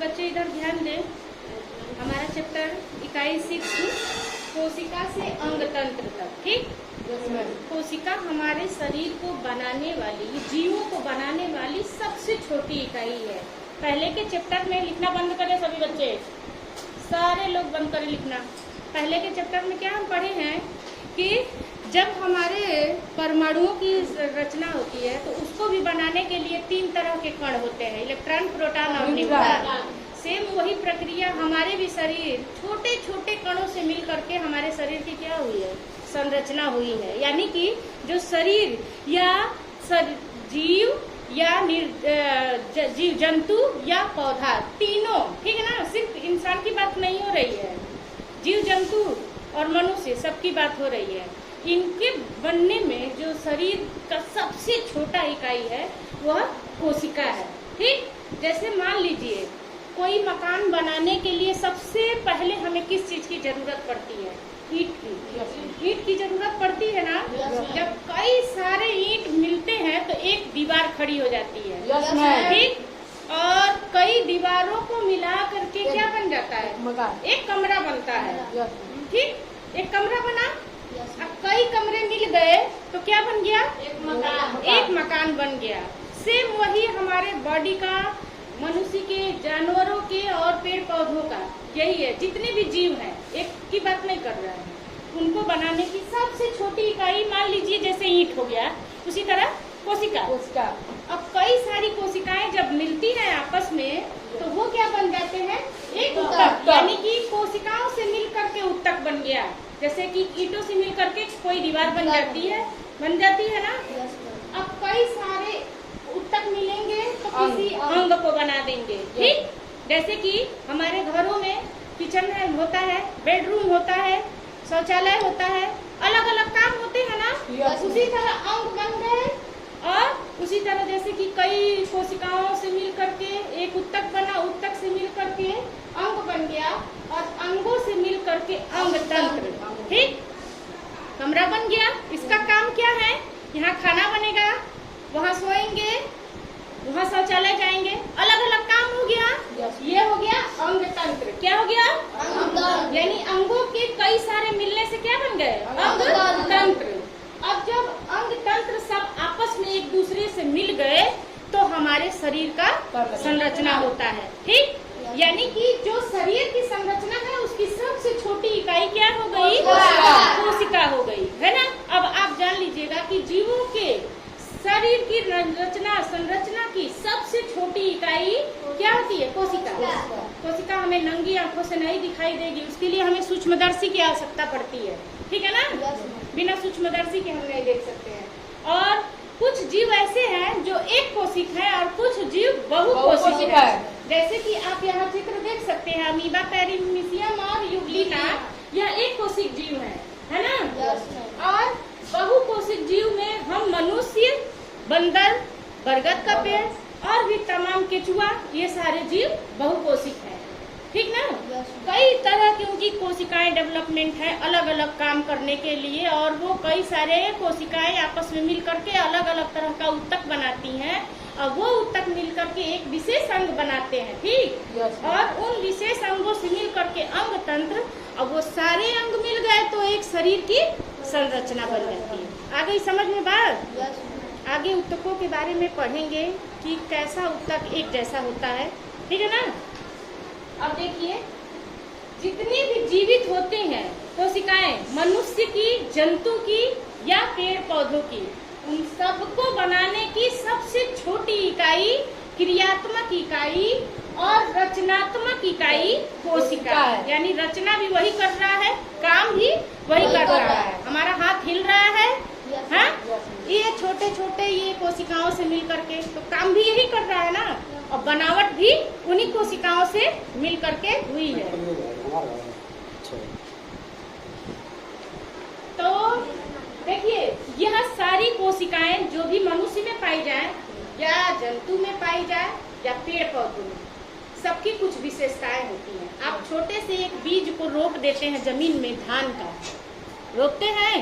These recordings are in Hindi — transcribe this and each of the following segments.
बच्चे इधर ध्यान दें। हमारा चैप्टर इकाई 6 कोशिका से अंग तंत्र तक, ठीक। कोशिका हमारे शरीर को बनाने वाली, जीवों को बनाने वाली सबसे छोटी इकाई है। पहले के चैप्टर में लिखना बंद करें सभी बच्चे, सारे लोग बंद करें लिखना। पहले के चैप्टर में क्या हम पढ़े हैं कि जब हमारे परमाणुओं की रचना होती है तो उसको भी बनाने के लिए 3 तरह के कण होते हैं, इलेक्ट्रॉन, प्रोटॉन और न्यूट्रॉन। सेम वही प्रक्रिया हमारे भी शरीर छोटे छोटे कणों से मिल करके हमारे शरीर की क्या हुई है, संरचना हुई है। यानी कि जो शरीर या जीव या जीव जंतु या पौधा, तीनों, ठीक है ना, सिर्फ इंसान की बात नहीं हो रही है, जीव जंतु और मनुष्य सबकी बात हो रही है। इनके बनने में जो शरीर का सबसे छोटा इकाई है वह कोशिका है, ठीक। जैसे मान लीजिए कोई मकान बनाने के लिए सबसे पहले हमें किस चीज की जरूरत पड़ती है, ईंट की। ईंट की जरूरत पड़ती है ना। जब कई सारे ईंट मिलते हैं तो एक दीवार खड़ी हो जाती है, ठीक। और कई दीवारों को मिला करके क्या बन जाता है, एक कमरा बनता है, ठीक। एक कमरा बना, अब कई कमरे मिल गए तो क्या बन गया, एक मकान बन गया। सेम वही हमारे बॉडी का, मनुष्य के, जानवरों के और पेड़ पौधों का यही है। जितने भी जीव हैं, एक की बात नहीं कर रहा है, उनको बनाने की सबसे छोटी इकाई मान लीजिए जैसे ईंट हो गया, उसी तरह कोशिका। अब कई सारी कोशिकाएं जब मिलती हैं आपस में तो वो क्या बन जाते हैं, एक ऊतक। यानी कि कोशिकाओं से मिल करके ऊतक बन गया। जैसे कि ईंटों से मिल करके कोई दीवार बन जाती है ना। अब कई सारे ऊतक मिलेंगे तो किसी अंग को बना देंगे, ठीक। जैसे कि हमारे घरों में किचन होता है, बेडरूम होता है, शौचालय होता है, अलग अलग काम होते हैं ना। उसी तरह अंग बन गए। और उसी तरह जैसे कि कई कोशिकाओं से मिल करके एक ऊतक बना, ऊतक से मिल करके अंग बन गया और अंगों से मिल करके अंग तंत्र, ठीक। कमरा बन गया। इसका काम क्या है, यहाँ खाना बनेगा, वहाँ सोएंगे, वहाँ शौचालय जाएंगे, अलग अलग काम हो गया। ये हो गया अंग तंत्र। क्या हो गया, यानी अंगों के कई सारे मिलने से क्या बन गए, अंग तंत्र। अब जब अंग तंत्र सब आपस में एक दूसरे से मिल गए तो हमारे शरीर का संरचना होता है, ठीक। यानी कि जो शरीर की संरचना है उसकी सबसे छोटी इकाई क्या हो गई, कोशिका हो गई, है ना। अब आप जान लीजिएगा कि जीवों के शरीर की संरचना की सबसे छोटी इकाई क्या होती है, कोशिका। कोशिका हमें नंगी आंखों से नहीं दिखाई देगी, उसके लिए हमें सूक्ष्मदर्शी की आवश्यकता पड़ती है, ठीक है ना। बिना सूक्ष्मदर्शी के हम नहीं देख सकते हैं। और कुछ जीव ऐसे हैं जो एक कोशिक है और कुछ जीव बहुकोशिक है। जैसे कि आप यहाँ चित्र देख सकते हैं, अमीबा, पेरिमीशियम और यूग्लिना, यह एक कोशिक जीव है ना। और बहुकोशिक जीव में हम मनुष्य, बंदर, बरगद का पेड़ और भी तमाम केचुआ, ये सारे जीव बहुकोशिक हैं, ठीक ना। कई तरह की उनकी कोशिकाएं डेवलपमेंट है अलग अलग काम करने के लिए, और वो कई सारे कोशिकाएं आपस में मिल करके अलग अलग तरह का ऊतक बनाती हैं और वो ऊतक मिल करके एक विशेष अंग बनाते हैं, ठीक। और उन विशेष अंगों से मिल करके अंग तंत्र, अब वो सारे अंग मिल गए तो एक शरीर की संरचना बन जाती है। आ गई समझ में बात। आगे ऊतकों के बारे में पढ़ेंगे कि कैसा ऊतक एक जैसा होता है, ठीक है ना। अब देखिए, जितने भी जीवित होते हैं कोशिकाएं, मनुष्य की, जंतु की या पेड़ पौधों की, उन सबको बनाने की सबसे छोटी इकाई, क्रियात्मक इकाई और रचनात्मक इकाई कोशिका है। यानी रचना भी वही कर रहा है, काम भी वही कर रहा है। हमारा हाथ हिल रहा है, हाँ? ये छोटे छोटे ये कोशिकाओं से मिल करके तो काम भी यही कर रहा है ना, और बनावट भी उन्हीं कोशिकाओं से मिल करके हुई है। तो देखिए, यह सारी कोशिकाएं जो भी मनुष्य में पाई जाए या जंतु में पाई जाए या पेड़ पौधों में, सबकी कुछ विशेषताएं होती हैं। आप छोटे से एक बीज को रोप देते हैं जमीन में, धान का रोपते हैं,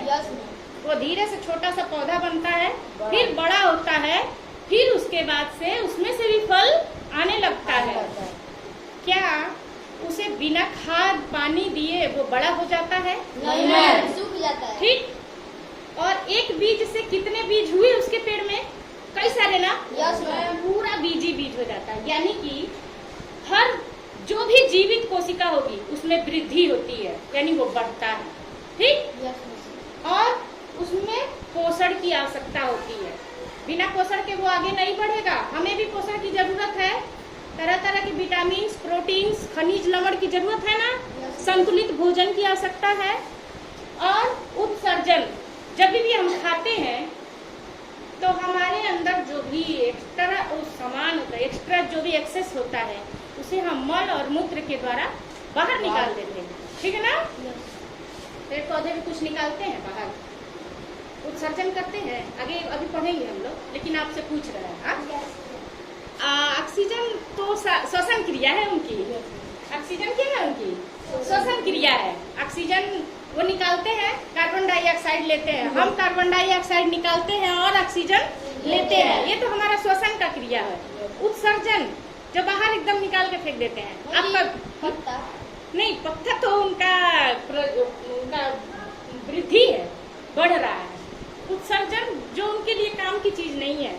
वो धीरे से छोटा सा पौधा बनता है, फिर बड़ा होता है, फिर उसके बाद से उसमें से भी फल आने लगता है। बिना खाद पानी दिए वो बड़ा हो जाता है? नहीं, सूख जाता है। ठीक। और एक बीज से कितने बीज हुए उसके पेड़ में? कई सारे ना? Yes ma'am. पूरा बीज ही बीज हो जाता है। यानी कि हर जो भी जीवित कोशिका होगी उसमें वृद्धि होती है, यानी वो बढ़ता है। ठीक। Yes ma'am. और उसमें पोषण की आवश्यकता होती है। बिना पोषण के वो आगे नहीं बढ़ेगा। हमें भी पोषण की जरूरत है। तरह तरह के विटामिन, प्रोटीन्स, खनिज लवण की जरूरत है ना? संतुलित भोजन की आवश्यकता है। और उत्सर्जन, जब भी हम खाते हैं तो हमारे अंदर जो भी एक्स्ट्रा सामान होता है, एक्स्ट्रा जो भी एक्सेस होता है, उसे हम मल और मूत्र के द्वारा बाहर निकाल देते हैं। ठीक है ना? पेड़ पौधे भी कुछ निकालते हैं बाहर, उत्सर्जन करते हैं। आगे अभी पढ़ेंगे हम लोग, लेकिन आपसे पूछ रहे हैं। ऑक्सीजन तो श्वसन क्रिया है उनकी। ऑक्सीजन क्या है उनकी? श्वसन क्रिया है। ऑक्सीजन वो निकालते हैं, कार्बन डाइऑक्साइड लेते हैं। हम कार्बन डाइऑक्साइड निकालते हैं और ऑक्सीजन लेते हैं। ये तो हमारा श्वसन का क्रिया है। उत्सर्जन जो बाहर एकदम निकाल के फेंक देते हैं। आपका पत्ता नहीं, पत्ता तो उनका वृद्धि है, बढ़ रहा है। उत्सर्जन जो उनके लिए काम की चीज नहीं है।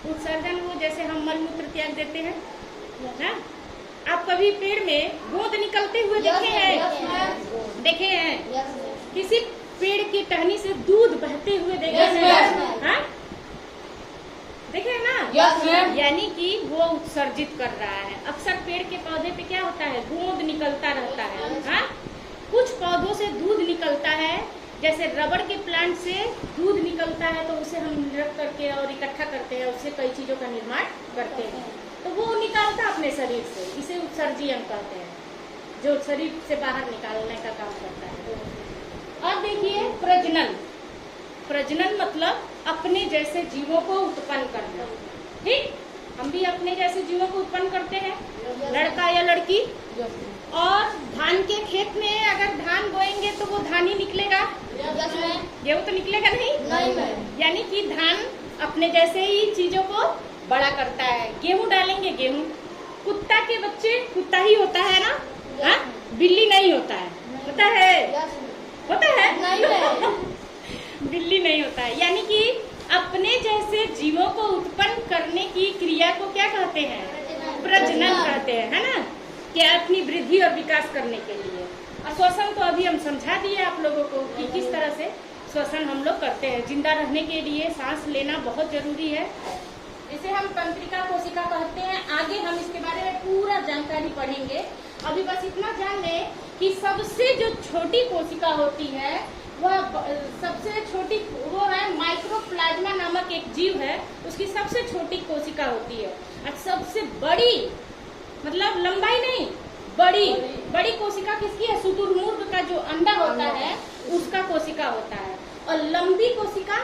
उत्सर्जन वो जैसे हम मल मूत्र त्याग देते हैं ना? आप कभी पेड़ में गोंद निकलते हुए देखे हैं? देखे हैं? किसी पेड़ की टहनी से दूध बहते हुए देखे हैं? हाँ? देखे हैं ना? यानी कि वो उत्सर्जित कर रहा है। अक्सर पेड़ के पौधे पे क्या होता है? गोंद निकलता रहता है। हाँ? कुछ पौधों से दूध निकलता है, जैसे रबर के प्लांट से दूध निकलता है तो उसे हम रख करके और इकट्ठा करते हैं, उससे कई चीजों का निर्माण करते हैं। तो वो निकालता अपने शरीर से, इसे उत्सर्जन कहते हैं, जो शरीर से बाहर निकालने का काम करता है। अब देखिए प्रजनन। प्रजनन मतलब अपने जैसे जीवों को उत्पन्न करना। ठीक। हम भी अपने जैसे जीवों को उत्पन्न करते हैं, लड़का या लड़की। और धान के खेत में अगर धान बोएंगे तो वो धान ही निकलेगा, गेहूँ तो निकलेगा नहीं। यानी कि धान अपने जैसे ही चीजों को बड़ा करता है। गेहूँ डालेंगे, गेहूँ। कुत्ता के बच्चे कुत्ता ही होता है ना? हाँ? बिल्ली नहीं होता है। होता है? होता है? बिल्ली नहीं होता है। यानी कि अपने जैसे जीवों को उत्पन्न करने की क्रिया को क्या कहते हैं? प्रजनन कहते हैं, है ना? क्या अपनी वृद्धि और विकास करने के लिए। और श्वसन तो अभी हम समझा दिए आप लोगों को कि किस तरह से श्वसन हम लोग करते हैं। जिंदा रहने के लिए सांस लेना बहुत जरूरी है। इसे हम तंत्रिका कोशिका कहते हैं। आगे हम इसके बारे में पूरा जानकारी पढ़ेंगे। अभी बस इतना जान लें कि सबसे जो छोटी कोशिका होती है वह सबसे छोटी वो है माइक्रोप्लाज्मा नामक एक जीव है, उसकी सबसे छोटी कोशिका होती है। और सबसे बड़ी मतलब लंबाई नहीं, बड़ी कोशिका किसकी है? शुतुरमुर्ग का जो अंडा होता है उसका कोशिका होता है। और लंबी कोशिका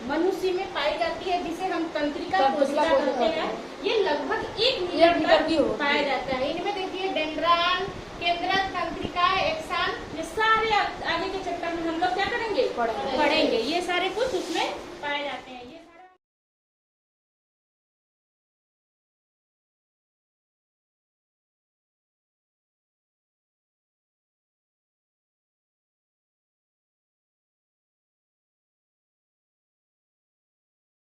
मनुष्य में पाई जाती है, जिसे हम तंत्रिका कोशिका कहते हैं। ये लगभग 1 मीटर तक पाया जाता है। इनमें देखिए डेंड्रान, केंद्रक, तंत्रिका, एक्सान, ये सारे आगे के चैप्टर में हम लोग क्या करेंगे? पढ़ेंगे। ये सारे कुछ उसमें पाए जाते हैं।